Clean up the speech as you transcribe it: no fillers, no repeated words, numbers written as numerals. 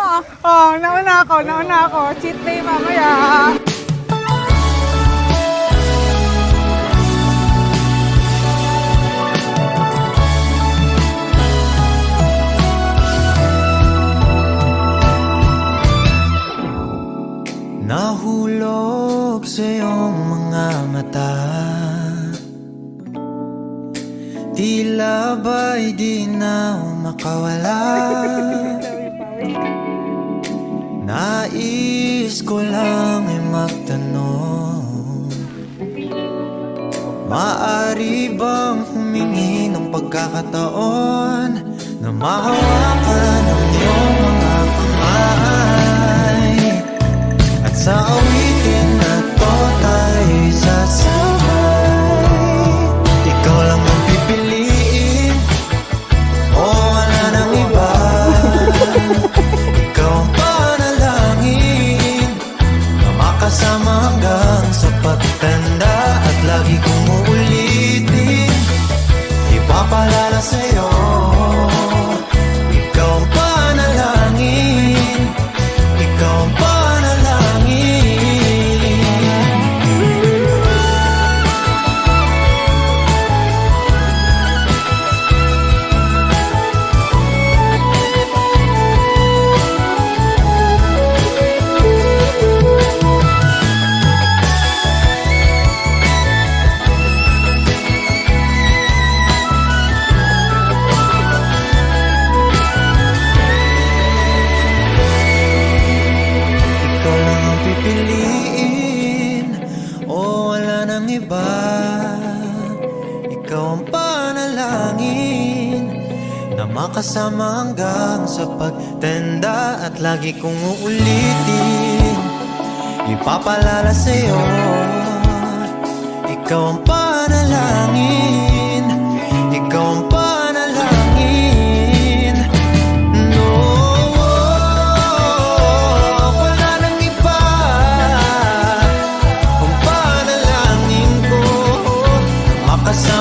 Oh, nauna ako. Cheat day mamaya. Nahulog sa iyong mga mata, tila ba'y di na makawala. Nais ko lang ay magtanong, maaari bang humingi ng pagkakataon na mahawakan ang iyong mga kamay, at sa awitin na to tayo'y sasabay. Ikaw lang ang pipiliin, o wala nang iba. Ikaw ang panalangin na makasama hanggang sa pagtanda, at lagi kong uulitin, ipapalala sa'yo. Ikaw ang panalangin, ikaw ang panalangin. Pipiliin, o wala nang iba. Ikaw ang panalangin na makasama hanggang sa pagtanda, at lagi kong uulitin, ipapalala sa'yo. Ikaw ang panalangin, ikaw ang panalangin. Kasama